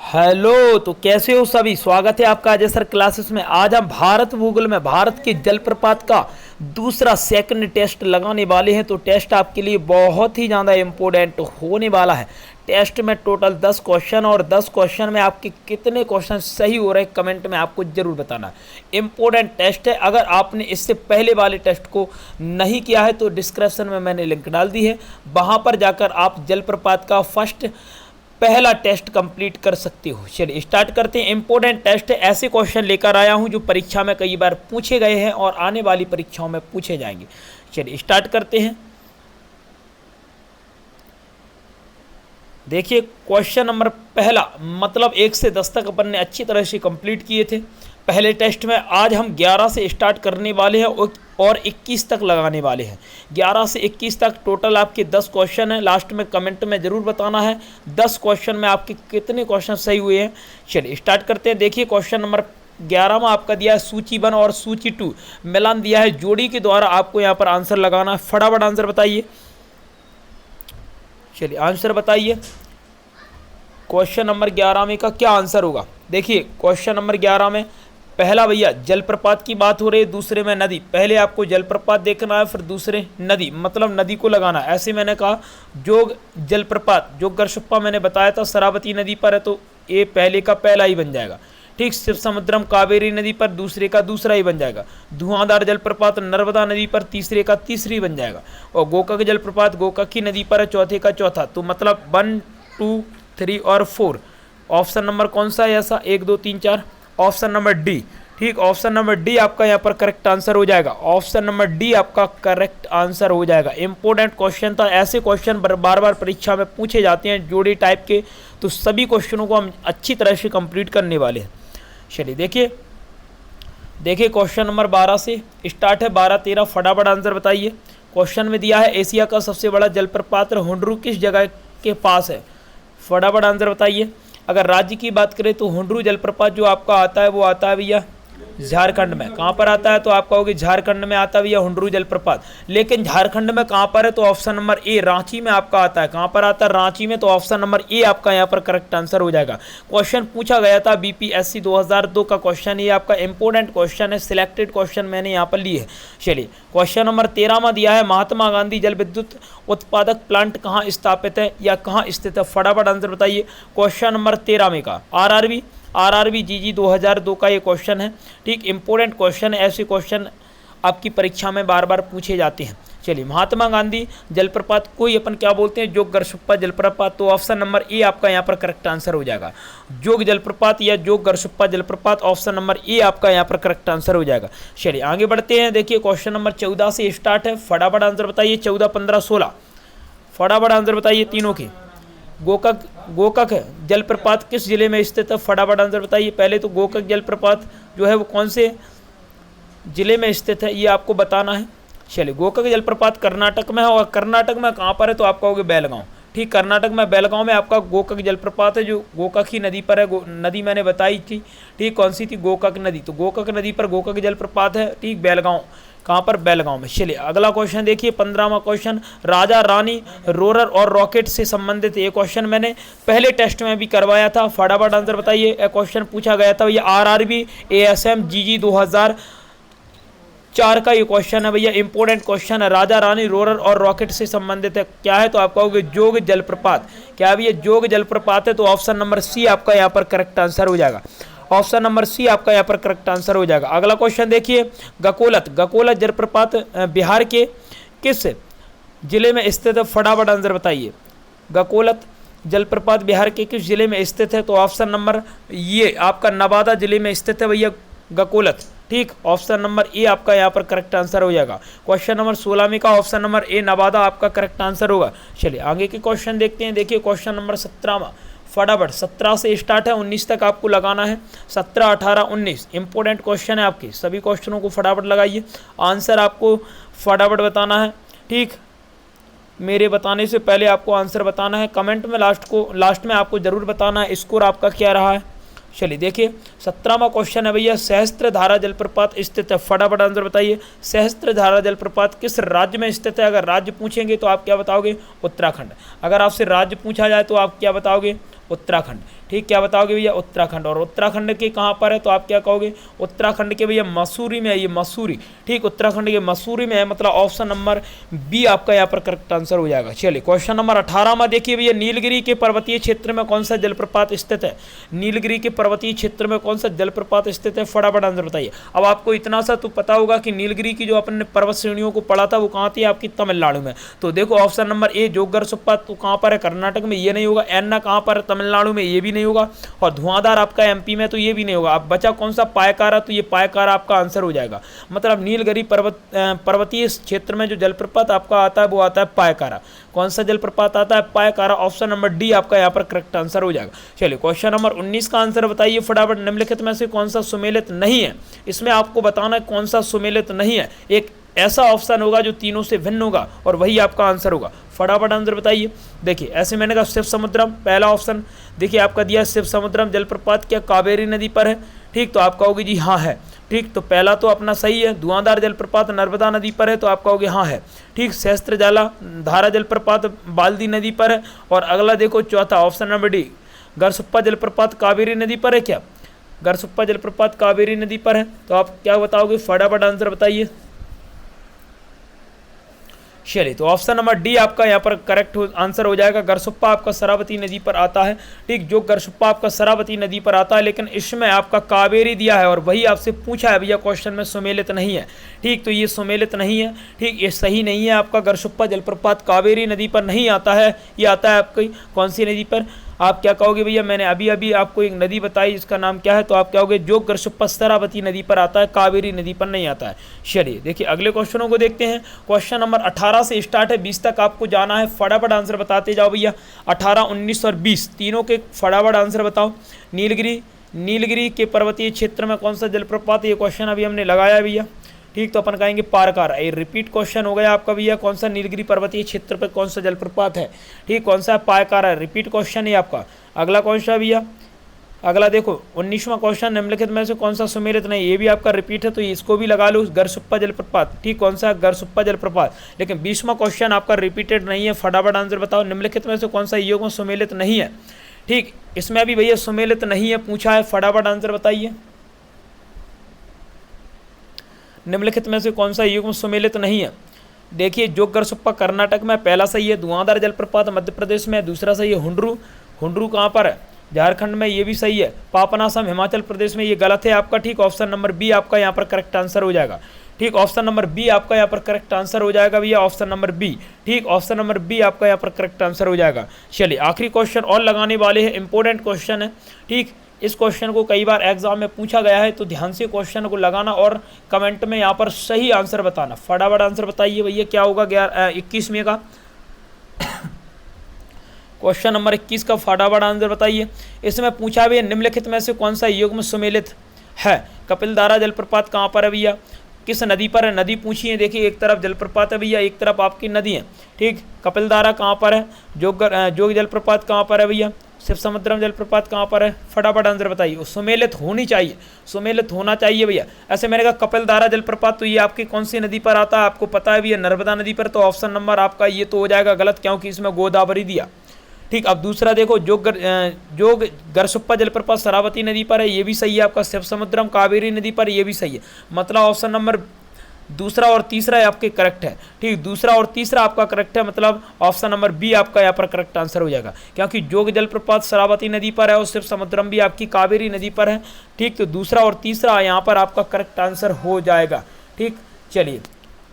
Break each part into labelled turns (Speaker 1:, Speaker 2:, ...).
Speaker 1: Hello. तो कैसे हो सभी? स्वागत है आपका अजय सर क्लासेस में। आज हम भारत भूगोल में भारत के जलप्रपात का दूसरा सेकंड टेस्ट लगाने वाले हैं। तो टेस्ट आपके लिए बहुत ही ज़्यादा इम्पोर्टेंट होने वाला है। टेस्ट में टोटल 10 क्वेश्चन और 10 क्वेश्चन में आपके कितने क्वेश्चन सही हो रहे हैं कमेंट में आपको जरूर बताना है। इम्पोर्टेंट टेस्ट है। अगर आपने इससे पहले वाले टेस्ट को नहीं किया है तो डिस्क्रिप्शन में मैंने लिंक डाल दी है, वहाँ पर जाकर आप जलप्रपात का पहला टेस्ट कंप्लीट कर सकते हो। चलिए स्टार्ट करते हैं। इंपॉर्टेंट टेस्ट है, ऐसे क्वेश्चन लेकर आया हूं जो परीक्षा में कई बार पूछे गए हैं और आने वाली परीक्षाओं में पूछे जाएंगे। चलिए स्टार्ट करते हैं। देखिए क्वेश्चन नंबर पहला, मतलब 1 से 10 तक अपन ने अच्छी तरह से कंप्लीट किए थे पहले टेस्ट में। आज हम 11 से स्टार्ट करने वाले हैं और 21 तक लगाने वाले हैं। 11 से 21 तक टोटल आपके 10 क्वेश्चन हैं। लास्ट में कमेंट में ज़रूर बताना है 10 क्वेश्चन में आपके कितने क्वेश्चन सही हुए हैं। चलिए स्टार्ट करते हैं। देखिए क्वेश्चन नंबर 11 में आपका दिया है सूची 1 और सूची 2 मिलान दिया है। जोड़ी के द्वारा आपको यहाँ पर आंसर लगाना है। फटाफट आंसर बताइए। चलिए आंसर बताइए। क्वेश्चन नंबर 11 में का क्या आंसर होगा? देखिए क्वेश्चन नंबर 11 में पहला भैया जलप्रपात की बात हो रही है, दूसरे में नदी। पहले आपको जलप्रपात देखना है, फिर दूसरे नदी, मतलब नदी को लगाना है। ऐसे मैंने कहा जोग जलप्रपात, जोग गरसुप्पा मैंने बताया था शरावती नदी पर है, तो ये पहले का पहला ही बन जाएगा। ठीक, शिव समुद्रम कावेरी नदी पर दूसरे का दूसरा ही बन जाएगा। धुआंधार जलप्रपात नर्मदा नदी पर तीसरे का तीसरी बन जाएगा। और गोकक जलप्रपात गोकक की नदी पर है, चौथे का चौथा। तो मतलब 1, 2, 3 और 4। ऑप्शन नंबर कौन सा है ऐसा? 1, 2, 3, 4। Option number D. ठीक, ऑप्शन नंबर डी आपका यहाँ पर करेक्ट आंसर हो जाएगा। ऑप्शन नंबर डी आपका करेक्ट आंसर हो जाएगा। इंपॉर्टेंट क्वेश्चन था। ऐसे क्वेश्चन बार बार परीक्षा में पूछे जाते हैं जोड़ी टाइप के, तो सभी क्वेश्चनों को हम अच्छी तरह से कंप्लीट करने वाले हैं। चलिए देखिए क्वेश्चन नंबर 12 से स्टार्ट है। 12, 13 फटाफट आंसर बताइए। क्वेश्चन में दिया है एशिया का सबसे बड़ा जलप्रपात हुंड्रू किस जगह के पास है? फटाफट आंसर बताइए। अगर राज्य की बात करें तो हुंड्रू जलप्रपात जो आपका आता है वो आता है भैया झारखंड में। कहाँ पर आता है? तो आप कहोगे झारखंड में आता है भैया हुंड्रू जलप्रपात। लेकिन झारखंड में कहाँ पर है? तो ऑप्शन नंबर ए रांची में आपका आता है। कहाँ पर आता है? रांची में। तो ऑप्शन नंबर ए आपका यहाँ पर करेक्ट आंसर हो जाएगा। क्वेश्चन पूछा गया था बीपीएससी 2002 का क्वेश्चन। ये आपका इंपॉर्टेंट क्वेश्चन है, सिलेक्टेड क्वेश्चन मैंने यहाँ पर लिए है। चलिए क्वेश्चन नंबर 13 में दिया है महात्मा गांधी जल विद्युत उत्पादक प्लांट कहाँ स्थापित है या कहाँ स्थित है? फटाफट आंसर बताइए। क्वेश्चन नंबर 13 में का आरआरबी जीजी 2002 का ये क्वेश्चन है। ठीक, इंपॉर्टेंट क्वेश्चन है। ऐसे क्वेश्चन आपकी परीक्षा में बार बार पूछे जाते हैं। चलिए महात्मा गांधी जलप्रपात को ही अपन क्या बोलते हैं? जोग गरसुप्पा जलप्रपात। तो ऑप्शन नंबर ए आपका यहाँ पर करेक्ट आंसर हो जाएगा। जोग जलप्रपात या जोग गरसुप्पा जलप्रपात, ऑप्शन नंबर ए आपका यहाँ पर करेक्ट आंसर हो जाएगा। चलिए आगे बढ़ते हैं। देखिए क्वेश्चन नंबर 14 से स्टार्ट है। फटाफट आंसर बताइए। 14, 15, 16 फटाफट आंसर बताइए तीनों के। गोकक जलप्रपात किस जिले में स्थित है? फटाफट आंसर बताइए। पहले तो गोकक जलप्रपात जो है वो कौन से जिले में स्थित है ये आपको बताना है। चलिए गोकक जलप्रपात कर्नाटक में है। और कर्नाटक में कहाँ पर है? तो आप कहोगे बेलगांव। ठीक, कर्नाटक में बेलगांव में आपका गोकक जलप्रपात है जो गोकक ही नदी पर है। नदी मैंने बताई थी। ठीक, कौन सी थी? गोकक नदी। तो गोकक नदी पर गोकक जलप्रपात है। ठीक, बेलगांव। कहाँ पर? बेलगांव में। चलिए अगला क्वेश्चन देखिए 15वां क्वेश्चन। राजा रानी रोरर और रॉकेट से संबंधित ये क्वेश्चन मैंने पहले टेस्ट में भी करवाया था। फटाफट आंसर बताइए। क्वेश्चन पूछा गया था ये आरआरबी एएसएम जीजी 2004 का ये क्वेश्चन है भैया। इंपॉर्टेंट क्वेश्चन है। राजा रानी रोरर और रॉकेट से संबंधित है। क्या है? तो आप कहोगे जोग जलप्रपात। क्या है? ये जोग जलप्रपात है। तो ऑप्शन नंबर सी आपका यहाँ पर करेक्ट आंसर हो जाएगा। ऑप्शन नंबर सी आपका यहाँ पर करेक्ट आंसर हो जाएगा। अगला क्वेश्चन देखिए गकोलत जलप्रपात बिहार के किस जिले में स्थित है? फटाफट आंसर बताइए। गकोलत जलप्रपात बिहार के किस जिले में स्थित है? तो ऑप्शन नंबर ये आपका नवादा जिले में स्थित है भैया गकोलत। ठीक, ऑप्शन नंबर ए आपका यहाँ पर करेक्ट आंसर हो जाएगा। क्वेश्चन नंबर 16 में का ऑप्शन नंबर ए नवादा आपका करेक्ट आंसर होगा। चलिए आगे के क्वेश्चन देखते हैं। देखिए क्वेश्चन नंबर 17 में फटाफट 17 से स्टार्ट है, 19 तक आपको लगाना है। 17, 18, 19 इंपॉर्टेंट क्वेश्चन है आपके। सभी क्वेश्चनों को फटाफट लगाइए। आंसर आपको फटाफट बताना है। ठीक, मेरे बताने से पहले आपको आंसर बताना है। कमेंट में लास्ट में आपको ज़रूर बताना है स्कोर आपका क्या रहा है। चलिए देखिए 17वां क्वेश्चन है भैया सहस्त्रधारा जलप्रपात स्थित है। फटाफट आंसर बताइए। सहस्त्रधारा जलप्रपात किस राज्य में स्थित है? अगर राज्य पूछेंगे तो आप क्या बताओगे? उत्तराखंड। अगर आपसे राज्य पूछा जाए तो आप क्या बताओगे? उत्तराखंड। ठीक, क्या बताओगे भैया? उत्तराखंड। और उत्तराखंड के कहाँ पर है तो आप क्या कहोगे? उत्तराखंड के भैया मसूरी में है, ये मसूरी। ठीक, उत्तराखंड के मसूरी में है, मतलब ऑप्शन नंबर बी आपका यहाँ पर करेक्ट आंसर हो जाएगा। चलिए क्वेश्चन नंबर 18 में देखिए भैया, नीलगिरी के पर्वतीय क्षेत्र में कौन सा जलप्रपात स्थित है? नीलगिरी के पर्वतीय क्षेत्र में कौन सा जलप्रपात स्थित है? फटाफट आंसर बताइए। अब आपको इतना सा तो पता होगा कि नीलगिरी की जो अपने पर्वत श्रेणियों को पढ़ा था वो कहाँ थी? आपकी तमिलनाडु में। तो देखो ऑप्शन नंबर ए जोगगर सुप्पा तो कहाँ पर है? कर्नाटक में, ये नहीं होगा। एन्ना कहाँ पर है? तमिलनाडु में, ये भी नहीं होगा। और धुआंधार आपका एमपी में, तो ये भी नहीं होगा। अब बचा कौन सा? पायकारा, तो ये पायकारा आपका आंसर हो जाएगा। मतलब नीलगिरी पर्वतीय क्षेत्र में जो जलप्रपात आपका आता है वो आता है पायकारा। कौन सा जलप्रपात आता है? पायकारा। ऑप्शन नंबर डी आपका यहाँ पर करेक्ट आंसर हो जाएगा। चलिए क्वेश्चन नंबर 19 का आंसर बताइए फटाफट। निम्नलिखित में से कौन सा सुमेलित नहीं है? इसमें आपको बताना है कौन सा सुमेलित नहीं है। एक ऐसा ऑप्शन होगा जो तीनों से भिन्न होगा और वही आपका आंसर होगा। फटाफट आंसर बताइए। देखिए ऐसे मैंने कहा शिव समुद्रम, पहला ऑप्शन देखिए आपका दिया शिव समुद्रम जलप्रपात क्या कावेरी नदी पर है? ठीक, तो आप कहोगे जी हाँ है। ठीक, तो पहला तो अपना सही है। धुआंधार जलप्रपात नर्मदा नदी पर है, तो आप कहोगे हाँ है। ठीक, सहस्त्रजाला धारा जलप्रपात बाल्दी नदी पर है। और अगला देखो चौथा ऑप्शन नंबर डी, गरसुप्पा जलप्रपात कावेरी नदी पर है क्या? गरसुप्पा जलप्रपात कावेरी नदी पर है, तो आप क्या बताओगे? फटाफट आंसर बताइए। चलिए तो ऑप्शन नंबर डी आपका यहाँ पर करेक्ट आंसर हो जाएगा। गरसुप्पा आपका शरावती नदी पर आता है। ठीक, जो गरसुप्पा आपका शरावती नदी पर आता है, लेकिन इसमें आपका कावेरी दिया है और वही आपसे पूछा है भैया क्वेश्चन में सुमेलित नहीं है। ठीक, तो ये सुमेलित नहीं है। ठीक, ये सही नहीं है। आपका गरसुप्पा जलप्रपात कावेरी नदी पर नहीं आता है, ये आता है आपकी कौन सी नदी पर? आप क्या कहोगे भैया? मैंने अभी अभी आपको एक नदी बताई, इसका नाम क्या है? तो आप क्या कहोगे? जो गरसुप्पा शरावती नदी पर आता है, कावेरी नदी पर नहीं आता है। चलिए देखिए अगले क्वेश्चनों को देखते हैं। क्वेश्चन नंबर 18 से स्टार्ट है, 20 तक आपको जाना है। फटाफट आंसर बताते जाओ भैया। 18, 19 और 20 तीनों के फटाफट आंसर बताओ। नीलगिरी के पर्वतीय क्षेत्र में कौन सा जलप्रपात? ये क्वेश्चन अभी हमने लगाया भैया। ठीक, तो अपन कहेंगे पारकारा। ये रिपीट क्वेश्चन हो गया आपका भैया। कौन सा नीलगिरी पर्वतीय क्षेत्र पर कौन सा जलप्रपात है? ठीक, कौन सा? पारकारा। रिपीट क्वेश्चन है आपका। अगला कौन सा भैया? अगला देखो 19वां क्वेश्चन, निम्नलिखित में से कौन सा सुमेलित नहीं? ये भी आपका रिपीट है, तो इसको भी लगा लो। गरसुप्पा जलप्रपात। ठीक, कौन सा? गरसुप्पा जलप्रपात। लेकिन 20वां क्वेश्चन आपका रिपीटेड नहीं है। फटाफट आंसर बताओ। निम्नलिखित में से कौन सा युग्म सुमेलित नहीं है? ठीक, इसमें भी भैया सुमेलित नहीं है पूछा है। फटाफट आंसर बताइए। निम्नलिखित में से कौन सा युग्म सुमेलित नहीं है? देखिए जो गरसुप्पा कर्नाटक में, पहला सही है। धुआंधार जलप्रपात मध्य प्रदेश में, दूसरा सही है। हुंड्रू कहाँ पर है? झारखंड में, ये भी सही है। पापनासम हिमाचल प्रदेश में, ये गलत है आपका। ठीक, ऑप्शन नंबर बी आपका यहाँ पर करेक्ट आंसर हो जाएगा। ठीक, ऑप्शन नंबर बी आपका यहाँ पर करेक्ट आंसर हो जाएगा भैया। Option number B. ठीक, ऑप्शन नंबर बी आपका यहाँ पर करेक्ट आंसर हो जाएगा। चलिए आखिरी क्वेश्चन और लगाने वाले हैं, इंपॉर्टेंट क्वेश्चन है। ठीक, इस क्वेश्चन को कई बार एग्जाम में पूछा गया है, तो ध्यान से क्वेश्चन को लगाना और कमेंट में यहाँ पर सही आंसर बताना। फटाफट आंसर बताइए भैया क्या होगा? 21वें का क्वेश्चन नंबर 21 का फटाफट आंसर बताइए। इसमें पूछा भी है निम्नलिखित में से कौन सा युग्म सुमेलित है? कपिलधारा जलप्रपात कहाँ पर है भैया? किस नदी पर है? नदी पूछी है। देखिए एक तरफ जलप्रपात है भैया, एक तरफ आपकी नदी है। ठीक, कपिलधारा कहाँ पर है? जोग जलप्रपात कहाँ पर है भैया? शिव समुद्रम जलप्रपात कहाँ पर है? फटाफट आंसर बताइए। सुमेलित होनी चाहिए, सुमेलित होना चाहिए भैया। ऐसे मैंने कहा कपिलधारा जलप्रपात, तो ये आपकी कौन सी नदी पर आता है? आपको पता है भैया, नर्मदा नदी पर। तो ऑप्शन नंबर आपका ये तो हो जाएगा गलत, क्योंकि इसमें गोदावरी दिया। ठीक, अब दूसरा देखो जो गरसुप्पा जलप्रपात शरावती नदी पर है, ये भी सही है आपका। शिव समुद्रम कावेरी नदी पर, ये भी सही है। मतलब ऑप्शन नंबर दूसरा और तीसरा आपके करेक्ट है। ठीक, दूसरा और तीसरा आपका करेक्ट है, मतलब ऑप्शन नंबर बी आपका यहाँ पर करेक्ट आंसर हो जाएगा, क्योंकि जोग जलप्रपात शरावती नदी पर है और शिव समुद्रम भी आपकी कावेरी नदी पर है। ठीक, तो दूसरा और तीसरा यहाँ पर आपका करेक्ट आंसर हो जाएगा। ठीक, चलिए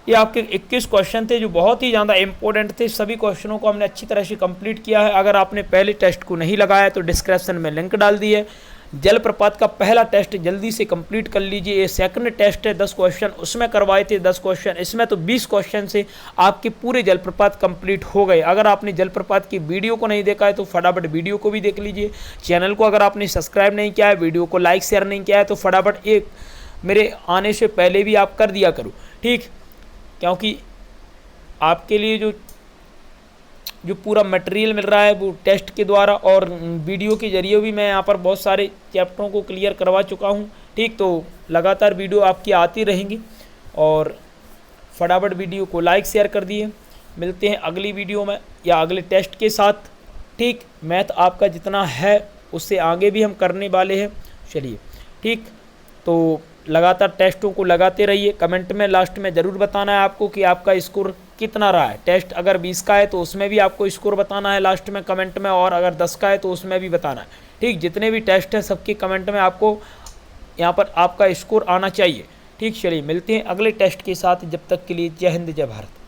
Speaker 1: ये आपके 21 क्वेश्चन थे जो बहुत ही ज़्यादा इंपॉर्टेंट थे। सभी क्वेश्चनों को हमने अच्छी तरह से कंप्लीट किया है। अगर आपने पहले टेस्ट को नहीं लगाया तो डिस्क्रिप्शन में लिंक डाल दी है। जलप्रपात का पहला टेस्ट जल्दी से कंप्लीट कर लीजिए। ये सेकंड टेस्ट है, 10 क्वेश्चन उसमें करवाए थे, 10 क्वेश्चन इसमें, तो 20 क्वेश्चन से आपके पूरे जलप्रपात कंप्लीट हो गए। अगर आपने जलप्रपात की वीडियो को नहीं देखा है तो फटाफट वीडियो को भी देख लीजिए। चैनल को अगर आपने सब्सक्राइब नहीं किया है, वीडियो को लाइक शेयर नहीं किया है, तो फटाफट एक मेरे आने से पहले भी आप कर दिया करो। ठीक, क्योंकि आपके लिए जो पूरा मटेरियल मिल रहा है वो टेस्ट के द्वारा और वीडियो के जरिए भी मैं यहाँ पर बहुत सारे चैप्टरों को क्लियर करवा चुका हूँ। ठीक, तो लगातार वीडियो आपकी आती रहेंगी और फटाफट वीडियो को लाइक शेयर कर दिए। मिलते हैं अगली वीडियो में या अगले टेस्ट के साथ। ठीक। मैथ आपका जितना है उससे आगे भी हम करने वाले हैं। चलिए ठीक, तो लगातार टेस्टों को लगाते रहिए। कमेंट में लास्ट में ज़रूर बताना है आपको कि आपका स्कोर कितना रहा है। टेस्ट अगर 20 का है तो उसमें भी आपको स्कोर बताना है लास्ट में कमेंट में, और अगर 10 का है तो उसमें भी बताना है। ठीक, जितने भी टेस्ट हैं सबके कमेंट में आपको यहाँ पर आपका स्कोर आना चाहिए। ठीक, चलिए मिलते हैं अगले टेस्ट के साथ। जब तक के लिए जय हिंद जय भारत।